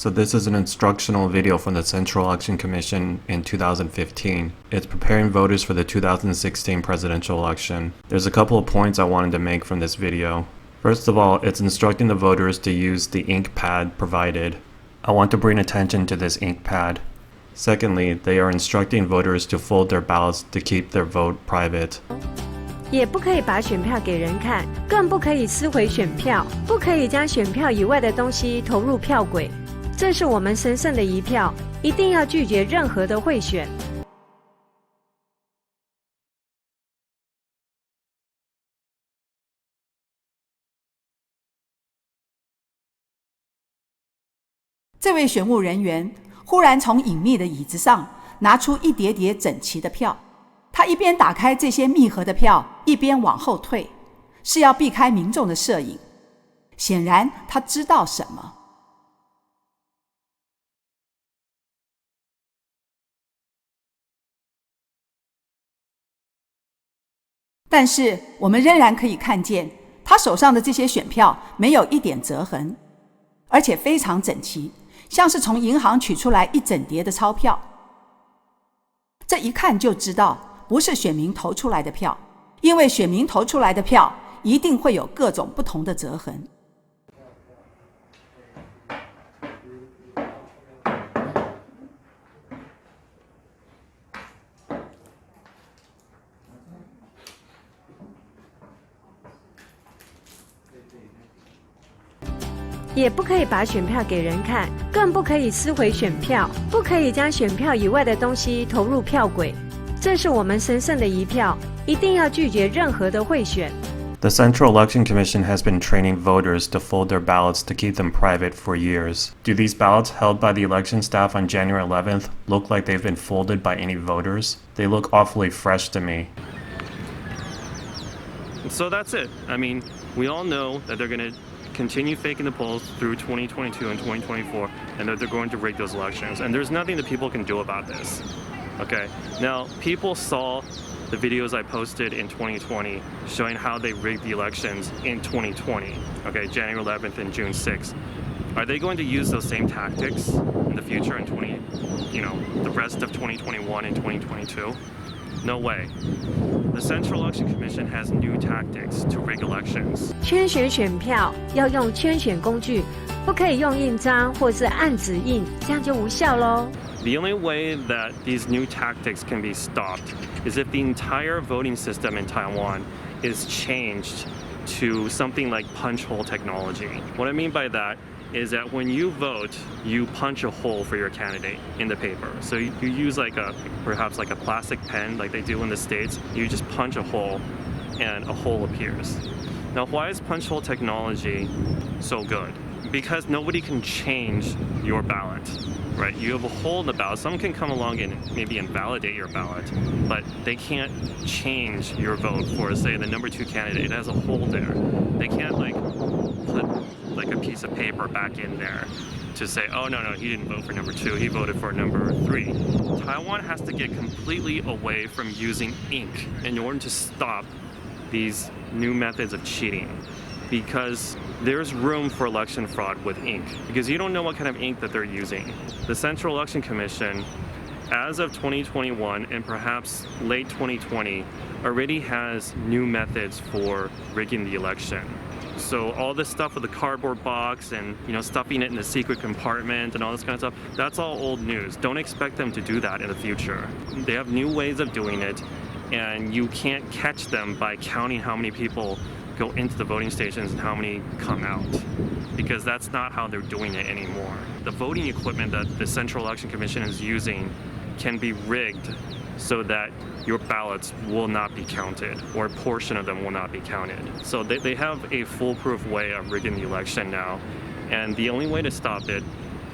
So this is an instructional video from the Central Election Commission in 2015. It's preparing voters for the 2016 presidential election. There's a couple of points I wanted to make from this video. First of all, it's instructing the voters to use the ink pad provided. I want to bring attention to this ink pad. Secondly, they are instructing voters to fold their ballots to keep their vote private. 也不可以把选票给人看，更不可以撕毁选票，不可以将选票以外的东西投入票轨。这是我们神圣的一票，一定要拒绝任何的贿选。这位选务人员忽然从隐秘的椅子上拿出一叠叠整齐的票，他一边打开这些密合的票，一边往后退，是要避开民众的摄影。显然他知道什么。但是我们仍然可以看见，他手上的这些选票没有一点折痕，而且非常整齐，像是从银行取出来一整叠的钞票。这一看就知道不是选民投出来的票，因为选民投出来的票一定会有各种不同的折痕。也不可以把选票给人看，更不可以撕毁选票，不可以将选票以外的东西投入票轨。这是我们神圣的一票，一定要拒绝任何的贿选。The Central Election Commission has been training voters to fold their ballots to keep them private for years. Do these ballots held by the election staff on January 11th look like they've been folded by any voters? They look awfully fresh to me. So that's it. I mean, we all know that they're going to continue faking the polls through 2022 and 2024, and that they're going to rig those elections. And there's nothing that people can do about this. Okay, now people saw the videos I posted in 2020 showing how they rigged the elections in 2020, okay, January 11th and June 6th. Are they going to use those same tactics in the future in the rest of 2021 and 2022? No way. The Central Election Commission has new tactics to rig elections. 圈选选票要用圈选工具，不可以用印章或是按指印，这样就无效咯。The only way that these new tactics can be stopped is if the entire voting system in Taiwan is changed to something like Punchhole technology. What I mean by that is that when you vote, you punch a hole for your candidate in the paper. So you use perhaps like a plastic pen like they do in the States. You just punch a hole and a hole appears. Now, why is punch hole technology so good? Because nobody can change your ballot, right? You have a hole in the ballot. Someone can come along and maybe invalidate your ballot, but they can't change your vote for, say, the number 2 candidate. It has a hole there. They can't put a piece of paper back in there to say, oh, no, he didn't vote for number 2, he voted for number 3. Taiwan has to get completely away from using ink in order to stop these new methods of cheating, because there's room for election fraud with ink, because you don't know what kind of ink that they're using. The Central Election Commission, as of 2021 and perhaps late 2020, already has new methods for rigging the election. So all this stuff with the cardboard box and stuffing it in the secret compartment and all this kind of stuff, that's all old news. Don't expect them to do that in the future. They have new ways of doing it, and you can't catch them by counting how many people go into the voting stations and how many come out, because that's not how they're doing it anymore. The voting equipment that the Central Election Commission is using can be rigged so that your ballots will not be counted, or a portion of them will not be counted. So they have a foolproof way of rigging the election now, and the only way to stop it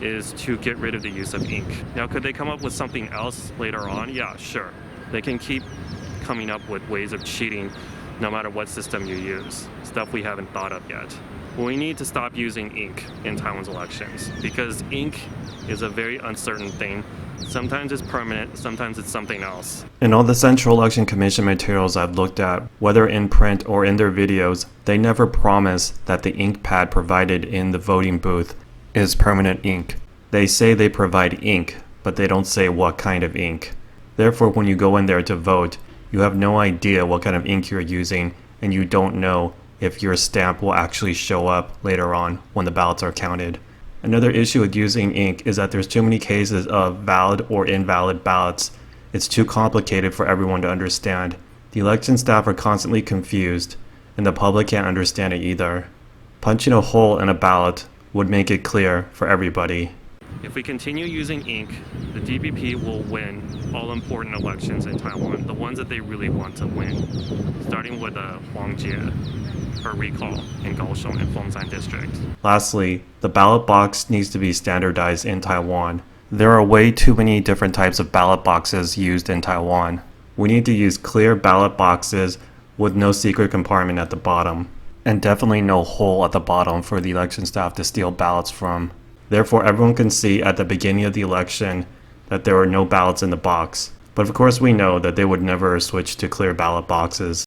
is to get rid of the use of ink. Now, could they come up with something else later on? Yeah, sure. They can keep coming up with ways of cheating no matter what system you use, stuff we haven't thought of yet. We need to stop using ink in Taiwan's elections, because ink is a very uncertain thing. Sometimes it's permanent, sometimes it's something else. In all the Central Election Commission materials I've looked at, whether in print or in their videos, they never promise that the ink pad provided in the voting booth is permanent ink. They say they provide ink, but they don't say what kind of ink. Therefore, when you go in there to vote, you have no idea what kind of ink you're using, and you don't know if your stamp will actually show up later on when the ballots are counted. Another issue with using ink is that there's too many cases of valid or invalid ballots. It's too complicated for everyone to understand. The election staff are constantly confused, and the public can't understand it either. Punching a hole in a ballot would make it clear for everybody. If we continue using ink, the DPP will win all important elections in Taiwan, the ones that they really want to win, starting with Huang Jie, her recall in Kaohsiung and Fengshan District. Lastly, the ballot box needs to be standardized in Taiwan. There are way too many different types of ballot boxes used in Taiwan. We need to use clear ballot boxes with no secret compartment at the bottom, and definitely no hole at the bottom for the election staff to steal ballots from. Therefore, everyone can see at the beginning of the election that there were no ballots in the box. But of course we know that they would never switch to clear ballot boxes.